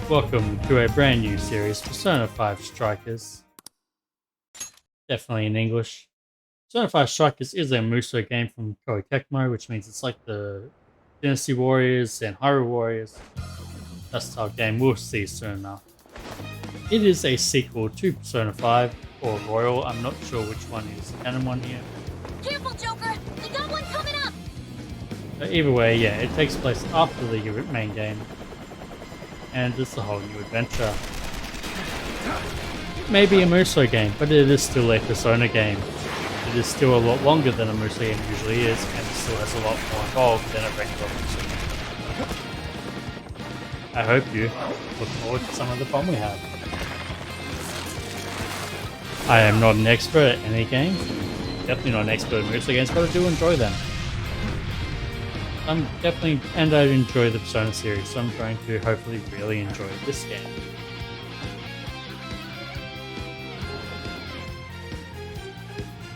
Welcome to a brand new series, Persona 5 Strikers. Definitely in English. Persona 5 Strikers is a Muso game from Koei Tecmo, which means it's like the Dynasty Warriors and Hyrule Warriors. That's our game we'll see soon enough. It is a sequel to Persona 5 or Royal. I'm not sure which one is the canon one here. Careful, Joker! They got one coming up! But either way, yeah, it takes place after the main game. And it's a whole new adventure. It may be a Muso game, but it is still a Persona game. It is still a lot longer than a Muso game usually is, and it still has a lot more involved than a regular Muso game. I hope you look forward to some of the fun we have. I am not an expert at any game, definitely not an expert at Muso games, but I do enjoy them. I enjoy the Persona series, so I'm going to hopefully really enjoy this game.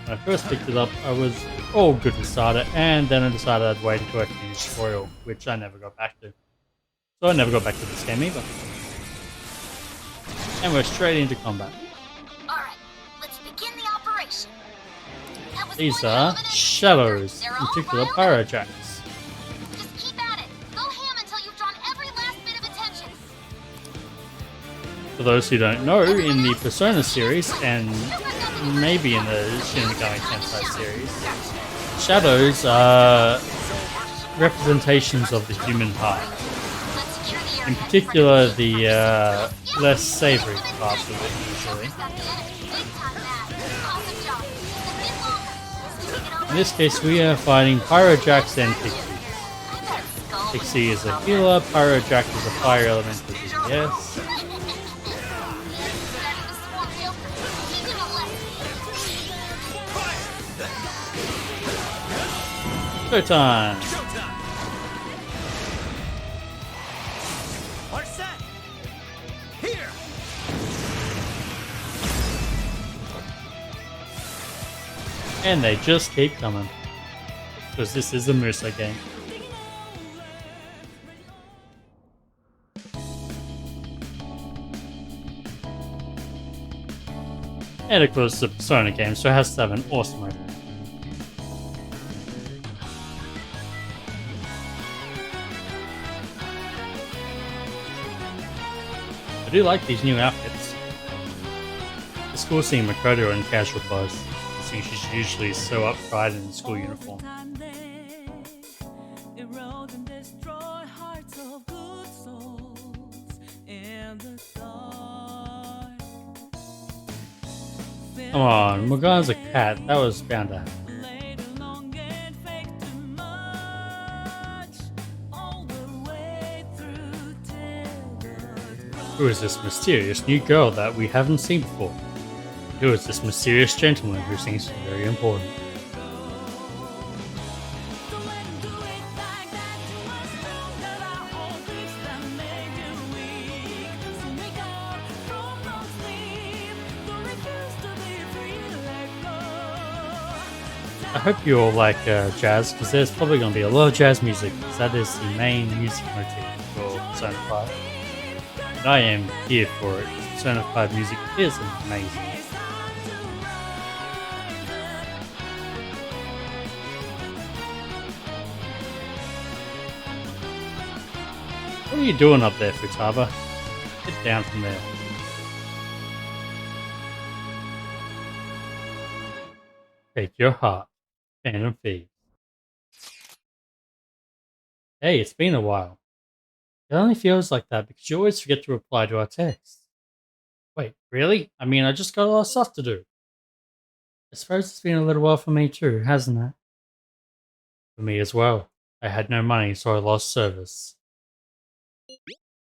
When I first picked it up, I was all good to start it, and then I decided I'd wait until I finished Royal, which I never got back to. So I never got back to this game either. And we're straight into combat. Alright, let's begin the operation. These are shadows, in particular Pyrojacks. Just keep at it. Go ham until you've drawn every last bit of attention. For those who don't know, in the Persona series, and maybe in the Shin Megami Tensei series, shadows are representations of the human heart. In particular, the less savory parts of it usually. In this case, we are fighting Pyrojacks and Pixies. Pixie is a healer, Pyrojack is a fire elemental DPS. Showtime! We're set. Here. And they just keep coming. Because this is a Muso game. And of course, it's a Persona game, so it has to have an awesome opening. I do like these new outfits. It's cool seeing Makoto in casual clothes, since she's usually so uptight in school uniform. Come on, Morgana's a cat. That was bound to happen. Who is this mysterious new girl that we haven't seen before? Who is this mysterious gentleman who seems very important? I hope you all like jazz, because there's probably going to be a lot of jazz music, because that is the main music motif for Persona 5. And I am here for it. Persona 5 music is amazing. What are you doing up there, Futaba? Get down from there. Take your heart, Phantom Thieves. Hey, it's been a while. It only feels like that because you always forget to reply to our texts. Wait, really? I mean, I just got a lot of stuff to do. I suppose it's been a little while for me too, hasn't it? For me as well. I had no money, so I lost service.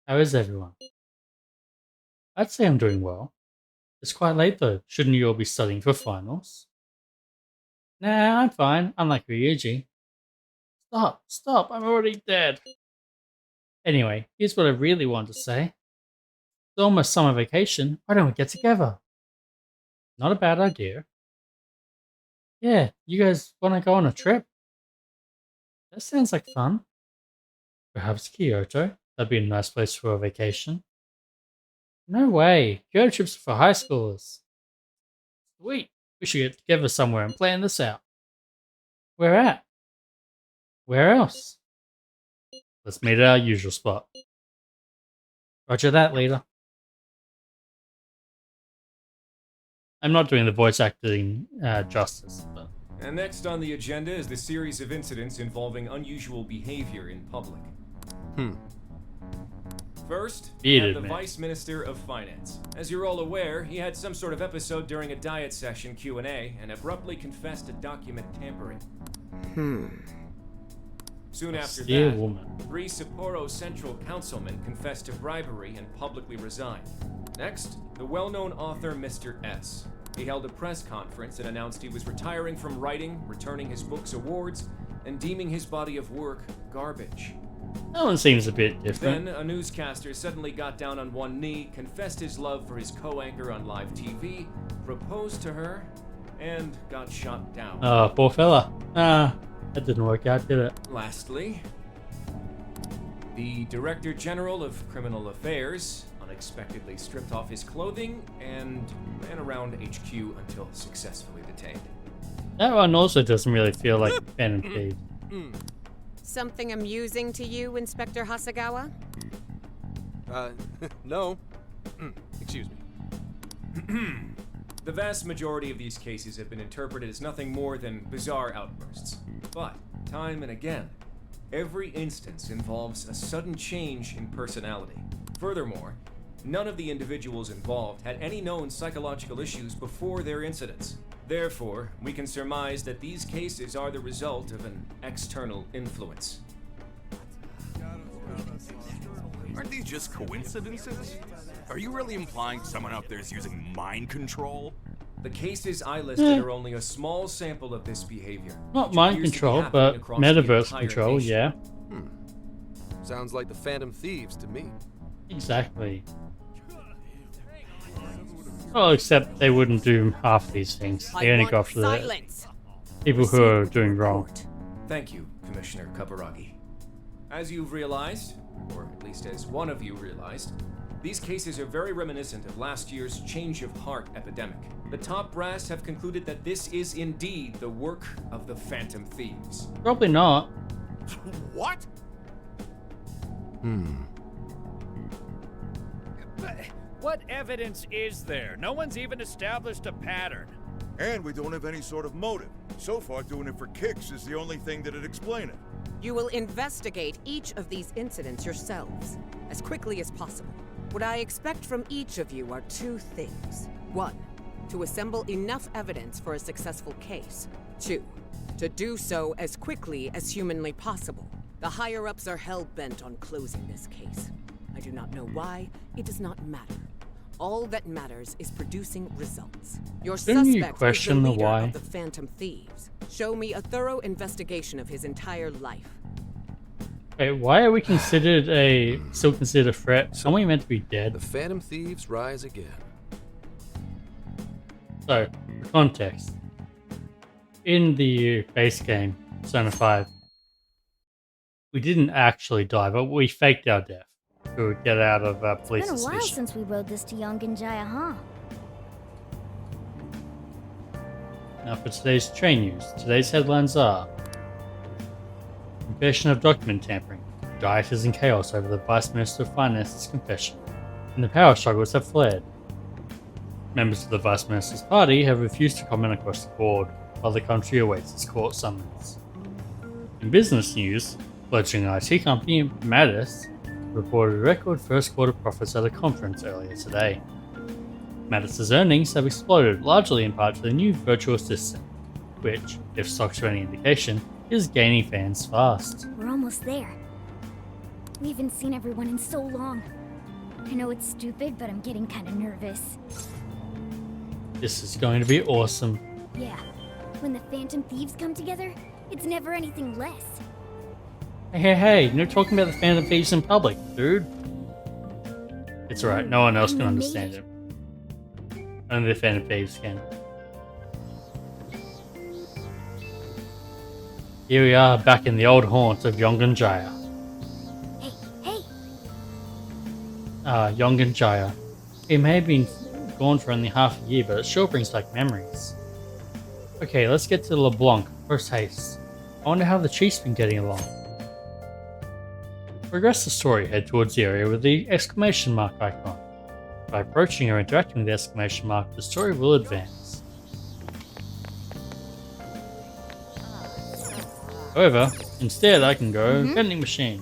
How is everyone? I'd say I'm doing well. It's quite late though. Shouldn't you all be studying for finals? Nah, I'm fine. Unlike Ryuji. Stop, I'm already dead. Anyway, here's what I really want to say. It's almost summer vacation. Why don't we get together? Not a bad idea. Yeah, you guys want to go on a trip? That sounds like fun. Perhaps Kyoto. That'd be a nice place for a vacation. No way. Go trips for high schoolers. Sweet. We should get together somewhere and plan this out. Where at? Where else? Let's meet at our usual spot. Roger that, leader. I'm not doing the voice acting justice, but And next on the agenda is the series of incidents involving unusual behavior in public. First, we have Bearded the man. Vice Minister of Finance. As you're all aware, he had some sort of episode during a diet session Q&A and abruptly confessed to document tampering. Soon after dear that, woman. 3 Sapporo Central councilmen confessed to bribery and publicly resigned. Next, the well-known author Mr. S. He held a press conference and announced he was retiring from writing, returning his book's awards, and deeming his body of work garbage. That one seems a bit different. Then, a newscaster suddenly got down on one knee, confessed his love for his co-anchor on live TV, proposed to her, and got shot down. Oh, poor fella. That didn't work out, did it? Lastly, the Director General of Criminal Affairs unexpectedly stripped off his clothing and ran around HQ until successfully detained. That one also doesn't really feel like Phantom Thieves. Something amusing to you, Inspector Hasagawa? No. Excuse me. The vast majority of these cases have been interpreted as nothing more than bizarre outbursts. But, time and again, every instance involves a sudden change in personality. Furthermore, none of the individuals involved had any known psychological issues before their incidents. Therefore, we can surmise that these cases are the result of an external influence. Aren't these just coincidences? Are you really implying someone out there is using mind control? The cases I listed are only a small sample of this behavior. Not which mind appears to be control, happening but across the metaverse entire control, nation. yeah. Sounds like the Phantom Thieves to me. Exactly. Well, except they wouldn't do half these things. They I only want go after the silence. people who are doing wrong. Thank you, Commissioner Kaburagi. As you've realized, or at least as one of you realized, these cases are very reminiscent of last year's change of heart epidemic. The top brass have concluded that this is indeed the work of the Phantom Thieves. Probably not. What? But what evidence is there? No one's even established a pattern. And we don't have any sort of motive. So far, doing it for kicks is the only thing that'd explain it. You will investigate each of these incidents yourselves, as quickly as possible. What I expect from each of you are 2 things. 1, to assemble enough evidence for a successful case. 2, to do so as quickly as humanly possible. The higher-ups are hell-bent on closing this case. I do not know why. It does not matter. All that matters is producing results. Your Shouldn't you suspect question is the the leader why? of the Phantom Thieves. Show me a thorough investigation of his entire life. Wait, why are we still considered a threat? Aren't we meant to be The dead? Phantom Thieves rise again. So, for context. In the base game, Persona 5, we didn't actually die, but we faked our death to get out of police It's been a while suspicion. since we rode this to Yongenjaya, huh? Now for today's train news. Today's headlines are: confession of document tampering, riot is in chaos over the Vice Minister of Finance's confession, and the power struggles have fled. Members of the Vice Minister's party have refused to comment across the board, while the country awaits its court summons. In business news, fledgling IT company Mattis reported record first quarter profits at a conference earlier today. Mattis's earnings have exploded largely in part to the new virtual assistant, which, if stocks are any indication, is gaining fans fast. We're almost there. We haven't seen everyone in so long. I know it's stupid, but I'm getting kind of nervous. This is going to be awesome. Yeah, when the Phantom Thieves come together, it's never anything less. Hey, you're talking about the Phantom Thieves in public, dude. It's alright, no one else can understand it. Only the Phantom Thieves can. Here we are, back in the old haunt of Yongenjaya. Hey, hey! Yongenjaya. He may have been gone for only half a year, but it sure brings back memories. Okay, let's get to LeBlanc. First haste. I wonder how the chief's been getting along. Progress the story, head towards the area with the exclamation mark icon. By approaching or interacting with the exclamation mark, the story will advance. However, instead I can go vending machine.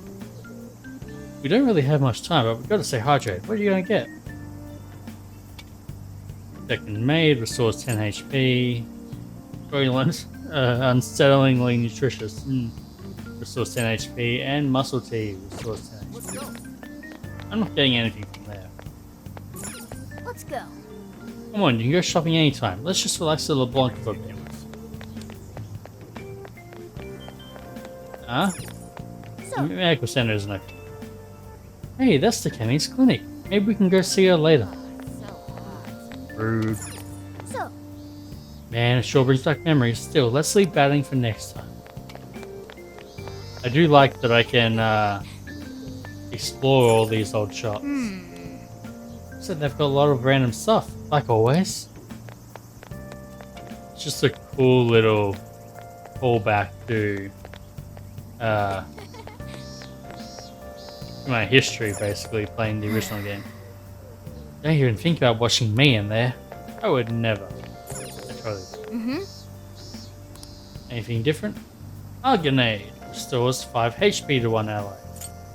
We don't really have much time, but we've got to stay hydrated. What are you going to get? Second maid restores 10 HP. Virulent, unsettlingly nutritious. Restores 10 HP. And muscle tea restores 10 HP. I'm not getting anything from there. Let's go. Come on, you can go shopping anytime. Let's just relax at LeBlanc for a bit. Huh? So, The medical center isn't open. Hey, that's the Kenny's clinic. Maybe we can go see her later. Rude. so, Man, it sure brings back memories. Still, let's leave battling for next time. I do like that I can explore all these old shops. So they've got a lot of random stuff, like always. It's just a cool little callback to my history, basically, playing the original game. Don't even think about watching me in there. I would never. Anything different? Argonade restores 5 HP to 1 ally.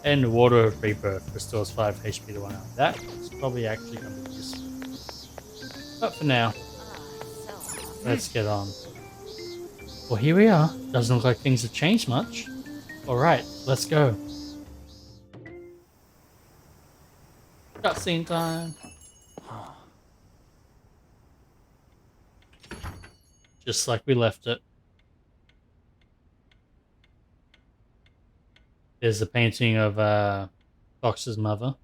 And Water of Rebirth restores 5 HP to 1 ally. That is probably actually going to be useful. But for now, let's get on. Well, here we are. Doesn't look like things have changed much. Alright, let's go. Cutscene time. Just like we left it. There's a painting of Fox's mother.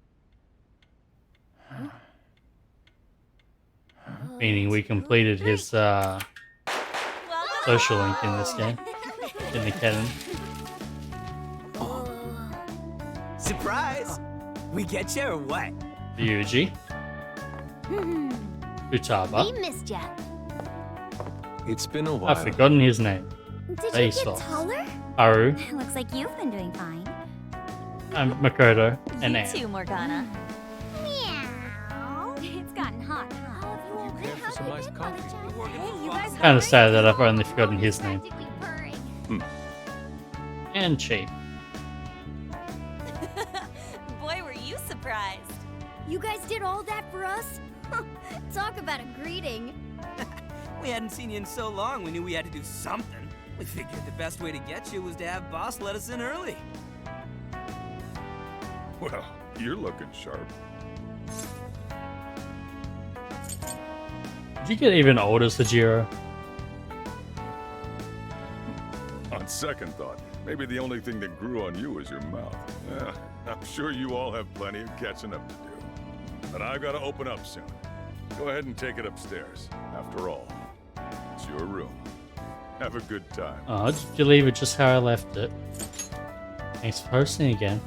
Meaning we completed his social link in this game. In the canon. Surprise! We get you or what? Ryuji. Futaba. we missed ya. It's been a while. I've forgotten his name. Did Face you get off. taller? Haru. Looks like you've been doing fine. And Makoto. And Anne. too, Morgana. Meow. It's gotten hot. You care for some iced coffee? Hey, you guys Kind of sad that I've only forgotten his name. practically purring. And Chief. Boy, were you surprised. You guys did all that for us? Talk about a greeting. We hadn't seen you in so long, we knew we had to do something. We figured the best way to get you was to have Boss let us in early. Well, you're looking sharp. Did you get even older, Sajiro? On second thought, maybe the only thing that grew on you was your mouth. Yeah, I'm sure you all have plenty of catching up to do. But I've got to open up soon. Go ahead and take it upstairs. After all, it's your room. Have a good time. Oh, did you leave it just how I left it? Thanks for hosting again.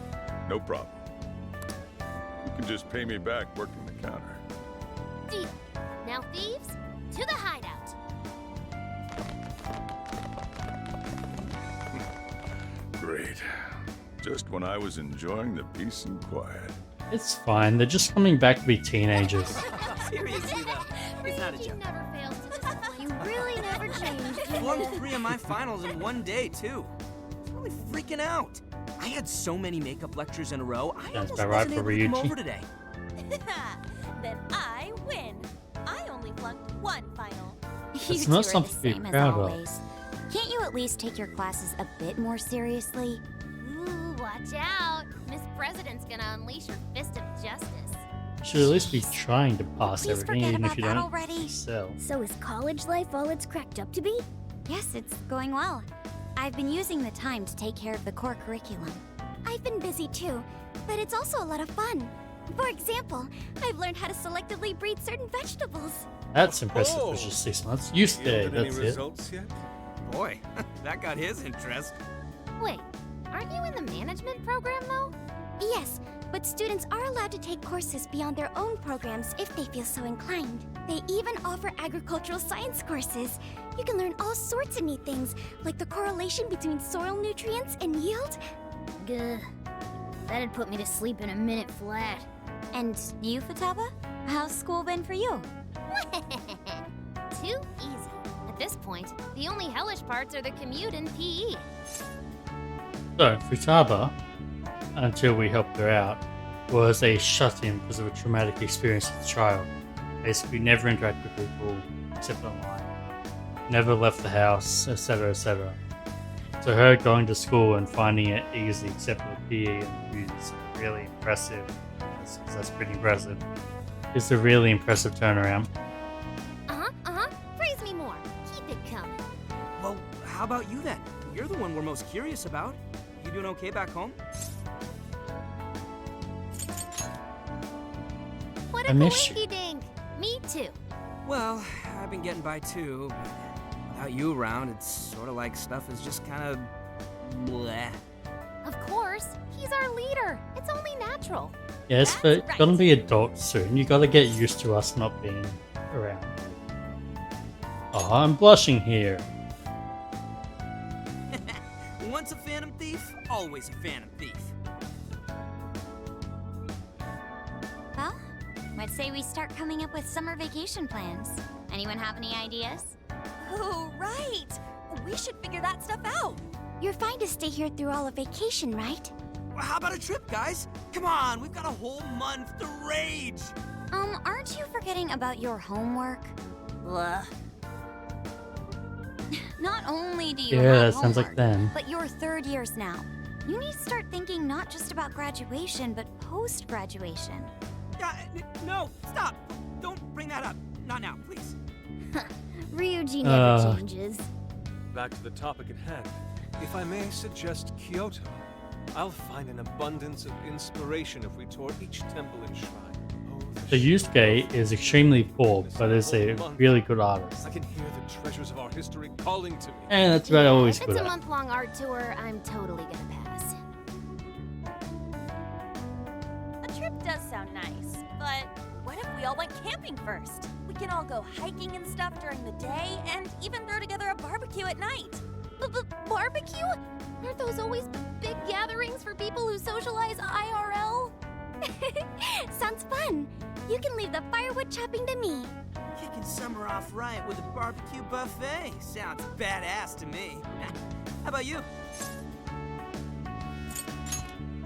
No problem. You can just pay me back working the counter. Deal. Now, thieves, to the hideout. Great. Just when I was enjoying the peace and quiet. It's fine, they're just coming back to be teenagers. Seriously though, it's not a Ryuji joke. never fails to disappoint. You really never change. Won 3 of my finals in one day too. I was really freaking out. I had so many makeup lectures in a row, I Sounds almost about right wasn't for able to come Ryuji. over today. Then I win. I only flunked one final. You It's two not are something the to be same as proud of. always. Can't you at least take your classes a bit more seriously? Ooh, watch out. Miss President's gonna unleash her fist of justice. You should at least be trying to pass Please everything, forget even if about you that don't already. excel. So is college life all it's cracked up to be? Yes, it's going well. I've been using the time to take care of the core curriculum. I've been busy too, but it's also a lot of fun. For example, I've learned how to selectively breed certain vegetables. That's impressive for just 6 months. You stay, that's it. yet? Boy, that got his interest. Wait, aren't you in the management program though? Yes, But students are allowed to take courses beyond their own programs if they feel so inclined. They even offer agricultural science courses. You can learn all sorts of neat things, like the correlation between soil nutrients and yield. Gah. That'd put me to sleep in a minute flat. And you, Futaba? How's school been for you? Too easy. At this point, the only hellish parts are the commute and PE. So, Futaba, until we helped her out, was a shut-in because of a traumatic experience as a child. Basically, never interacted with people except online. Never left the house, etc., etc. So her going to school and finding it easy, except for the PE and music, is really impressive. That's pretty impressive. It's a really impressive turnaround. Praise me more. Keep it coming. Well, how about you then? You're the one we're most curious about. You doing okay back home? What I a miss you. coinky-dink. Me too. Well, I've been getting by too, but without you around, it's sort of like stuff is just kind of bleh. Of course. He's our leader. It's only natural. Yes, That's but it's right. gonna be adults soon. You gotta get used to us not being around. Oh, I'm blushing here. Once a Phantom Thief, always a Phantom Thief. Well, I'd say we start coming up with summer vacation plans. Anyone have any ideas? Oh, right! We should figure that stuff out. You're fine to stay here through all of vacation, right? Well, how about a trip, guys? Come on, we've got a whole month to rage! Aren't you forgetting about your homework? Ugh. Not only do you Yeah, have that sounds like homework, them. but you're third years now. You need to start thinking not just about graduation, but post-graduation. No, stop! Don't bring that up. Not now, please. Ryuji never changes. Back to the topic at hand. If I may suggest Kyoto, I'll find an abundance of inspiration if we tour each temple and shrine. So Yusuke is extremely poor, but is a really good artist. I can hear the treasures of our history calling to me. And that's about always If it's good a at. month-long art tour, I'm totally gonna pass. A trip does sound nice, but what if we all went camping first? We can all go hiking and stuff during the day, and even throw together a barbecue at night. Barbecue? Aren't those always big gatherings for people who socialize IRL? Sounds fun. You can leave the firewood chopping to me. Kicking summer off right with a barbecue buffet. Sounds badass to me. How about you?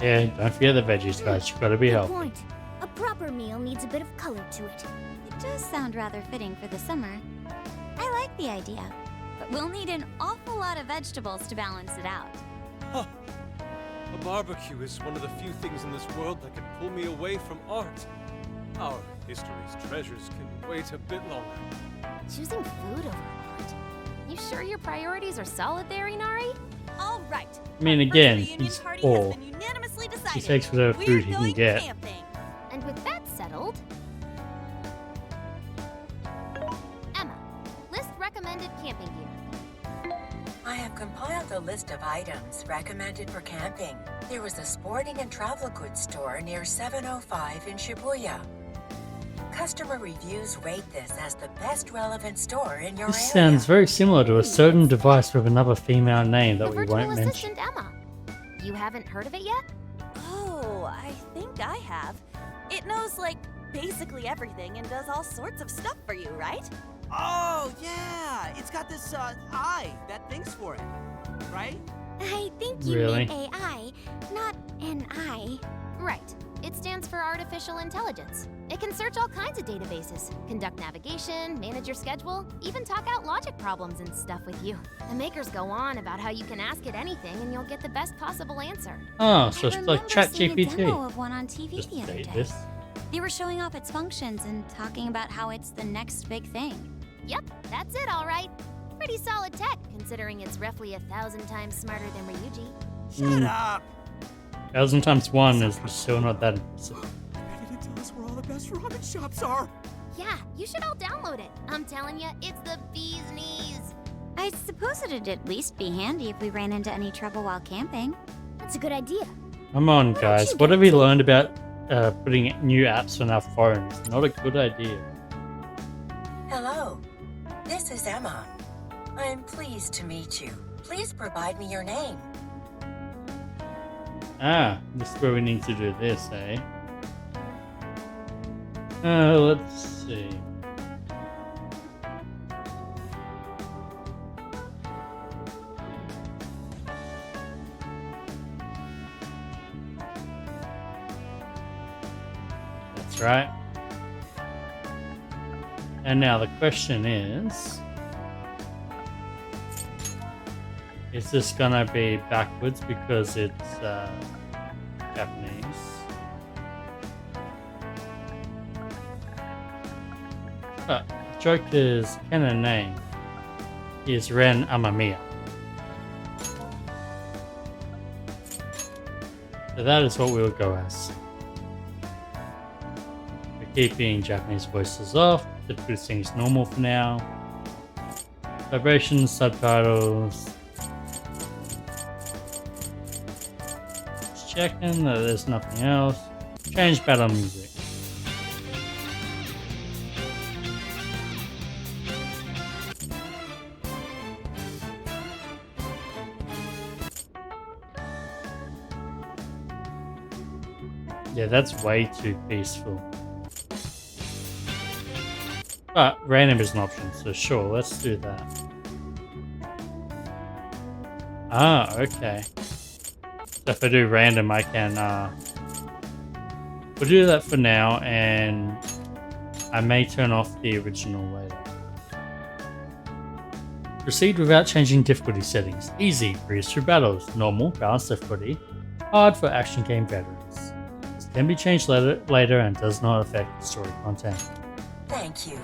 Yeah, don't forget the veggies, guys. You've got to be Good healthy. point. A proper meal needs a bit of color to it. It does sound rather fitting for the summer. I like the idea, but we'll need an awful lot of vegetables to balance it out. Huh. A barbecue is one of the few things in this world that can pull me away from art. Our history's treasures can wait a bit longer. Choosing food over art. You sure your priorities are solid there, Inari? All right. I mean, Our first again, reunion he's party poor. has been unanimously decided. He takes whatever We're food he going can get. camping. And with that settled, Emma, list recommended camping gear. I have compiled a list of items recommended for camping. There is a sporting and travel goods store near 705 in Shibuya. Customer reviews rate this as the best relevant store in your This area. sounds very similar to a certain device with another female name that The we virtual won't mention. assistant Emma. You haven't heard of it yet? Oh, I think I have. It knows, like, basically everything and does all sorts of stuff for you, right? Oh, yeah! It's got this, eye that thinks for it. Right? I think you Really? mean AI, not an eye. Right. It stands for Artificial Intelligence. It can search all kinds of databases, conduct navigation, manage your schedule, even talk out logic problems and stuff with you. The makers go on about how you can ask it anything and you'll get the best possible answer. Oh, so I it's remember like seeing a demo ChatGPT. of one on TV Just the other state day. this. They were showing off its functions and talking about how it's the next big thing. Yep, that's it, all right. Pretty solid tech, considering it's roughly 1,000 times smarter than Ryuji. Shut up! 1,000 times 1 is still not that impressive. I didn't tell us where all the best ramen shops are. Yeah, you should all download it. I'm telling you, it's the bee's knees. I suppose it'd at least be handy if we ran into any trouble while camping. That's a good idea. Come on, don't guys. you What get have we it? learned about putting new apps on our phones? Not a good idea. Hello, this is Emma. I'm pleased to meet you. Please provide me your name. Ah, this is where we need to do this, eh? Let's see. That's right. And now the question is this gonna be backwards because it's Japanese? But Joker's canon name is Ren Amamiya. So that is what we'll go as. We're keeping Japanese voices off, the two things normal for now. Vibrations, subtitles. Just checking that there's nothing else. Change battle music. Yeah, that's way too peaceful. But random is an option, so sure, let's do that. Ah, okay. So if I do random, I can, we'll do that for now, and I may turn off the original later. Proceed without changing difficulty settings. Easy, breeze through battles. Normal, balanced difficulty. Hard for action game veterans. This can be changed later and does not affect the story content. Thank you.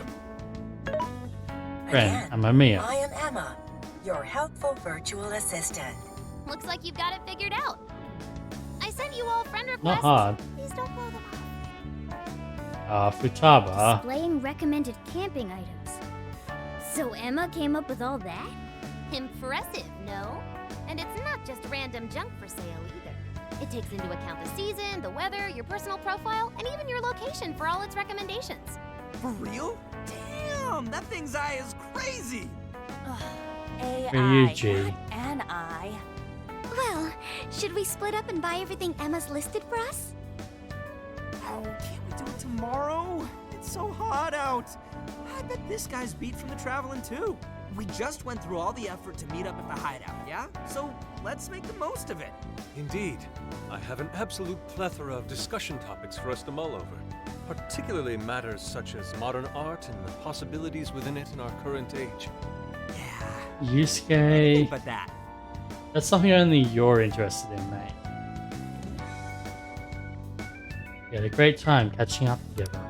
Ren, Again, Amamiya. I am Emma, your helpful virtual assistant. Looks like you've got it figured out. I sent you all friend requests. Not hard. Please don't blow them off. Futaba. Displaying recommended camping items. So Emma came up with all that? Impressive, no? And it's not just random junk for sale either. It takes into account the season, the weather, your personal profile, and even your location for all its recommendations. For real? Damn, that thing's eye is crazy. AI, For you, G. not an eye. Well, should we split up and buy everything Emma's listed for us? Oh, can't we do it tomorrow? It's so hot out. I bet this guy's beat from the traveling too. We just went through all the effort to meet up at the hideout, yeah? So let's make the most of it. Indeed. I have an absolute plethora of discussion topics for us to mull over, particularly matters such as modern art and the possibilities within it in our current age. Yeah. Yusuke. But that. That's something only you're interested in, mate. We had a great time catching up together.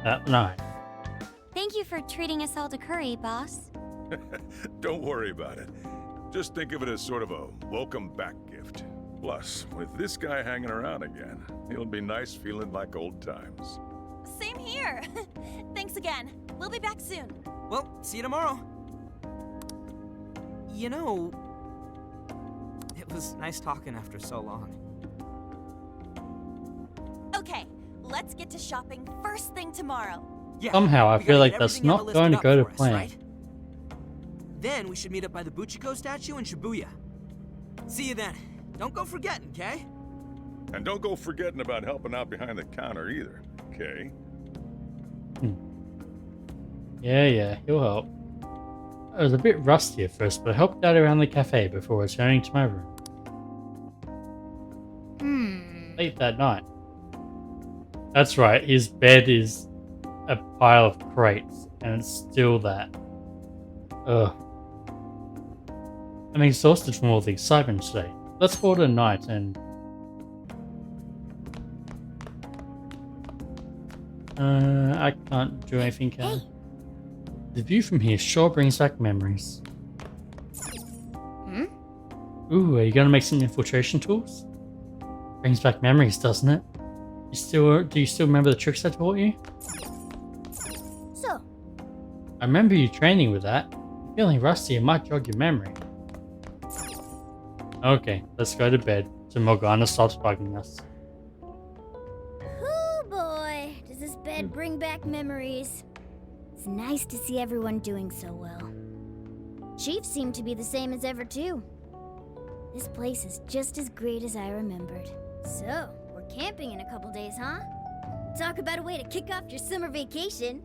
That night. Thank you for treating us all to curry, boss. Don't worry about it. Just think of it as sort of a welcome back gift. Plus, with this guy hanging around again, it'll be nice feeling like old times. Same here. Thanks again. We'll be back soon. Well, see you tomorrow. You know, it was nice talking after so long. Okay, let's get to shopping first thing tomorrow. Yeah, Somehow, I we feel gotta like get that's everything Emma not listed going to up go to for us, plan. right? Then we should meet up by the Buchiko statue in Shibuya. See you then. Don't go forgetting, okay? And don't go forgetting about helping out behind the counter either, okay? Yeah, he'll help. I was a bit rusty at first, but I helped out around the cafe before returning to my room. Late that night. That's right, his bed is a pile of crates, and it's still that. Ugh. I'm exhausted from all the excitement today. Let's call it a night and... I can't do anything, can I? The view from here sure brings back memories. Ooh, are you gonna make some infiltration tools? Brings back memories, doesn't it? Do you still remember the tricks I taught you? So, I remember you training with that. Feeling rusty, it might jog your memory. Okay, let's go to bed so Morgana stops bugging us. Oh boy, does this bed bring back memories. It's nice to see everyone doing so well. Chief seemed to be the same as ever too. This place is just as great as I remembered. So, we're camping in a couple days, huh? Talk about a way to kick off your summer vacation.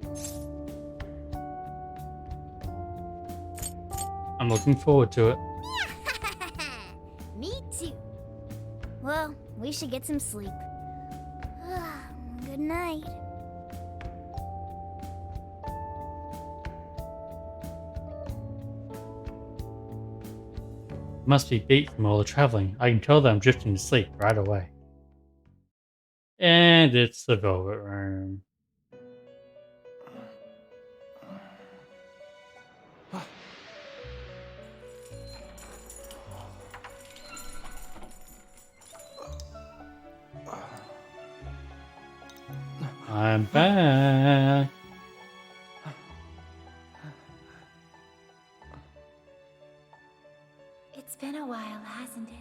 I'm looking forward to it. Me too. Well, we should get some sleep. Good night. Must be beat from all the traveling. I can tell that I'm drifting to sleep right away. And it's the Velvet Room. I'm back. It's been a while, hasn't it?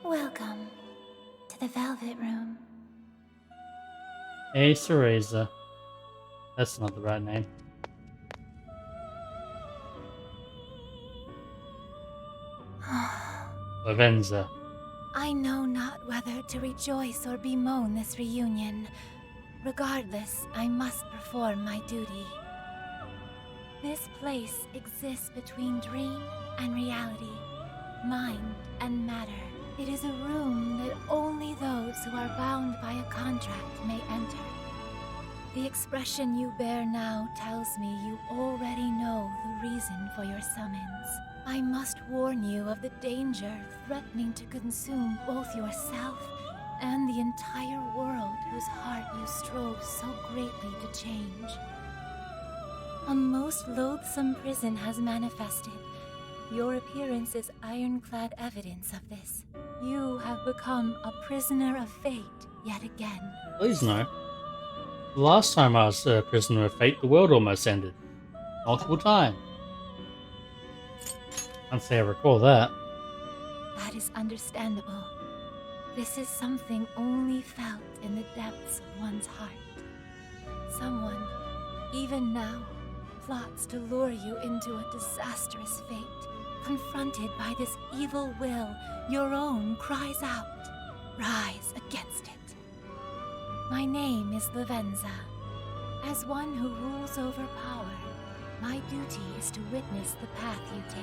Welcome to the Velvet Room. Hey, Cereza. That's not the right name. Lavenza. I know not whether to rejoice or bemoan this reunion. Regardless, I must perform my duty. This place exists between dream and reality, mind and matter. It is a room that only those who are bound by a contract may enter. The expression you bear now tells me you already know the reason for your summons. I must warn you of the danger threatening to consume both yourself and the entire world whose heart you strove so greatly to change. A most loathsome prison has manifested. Your appearance is ironclad evidence of this. You have become a prisoner of fate yet again. Please no. The last time I was a prisoner of fate, the world almost ended. Multiple times. Can't say I recall that. That is understandable. This is something only felt in the depths of one's heart. Someone, even now, plots to lure you into a disastrous fate. Confronted by this evil will, your own cries out. Rise against it. My name is Lavenza. As one who rules over power, my duty is to witness the path you take.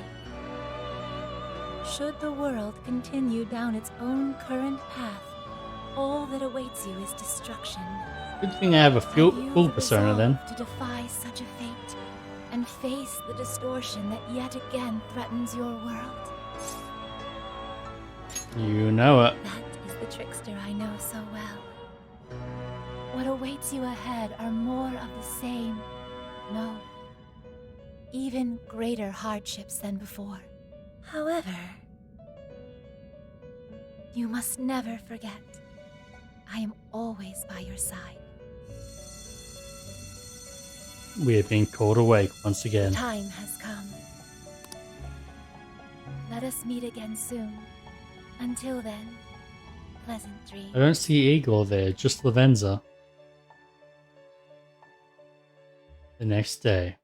Should the world continue down its own current path, all that awaits you is destruction. Good thing I have a full persona then. To defy such a fate and face the distortion that yet again threatens your world. You know it. That is the trickster I know so well. What awaits you ahead are more of the same, no, even greater hardships than before. However, you must never forget, I am always by your side. We have been called awake once again. The time has come. Let us meet again soon. Until then, pleasant dreams. I don't see Igor there, just Lavenza. The next day.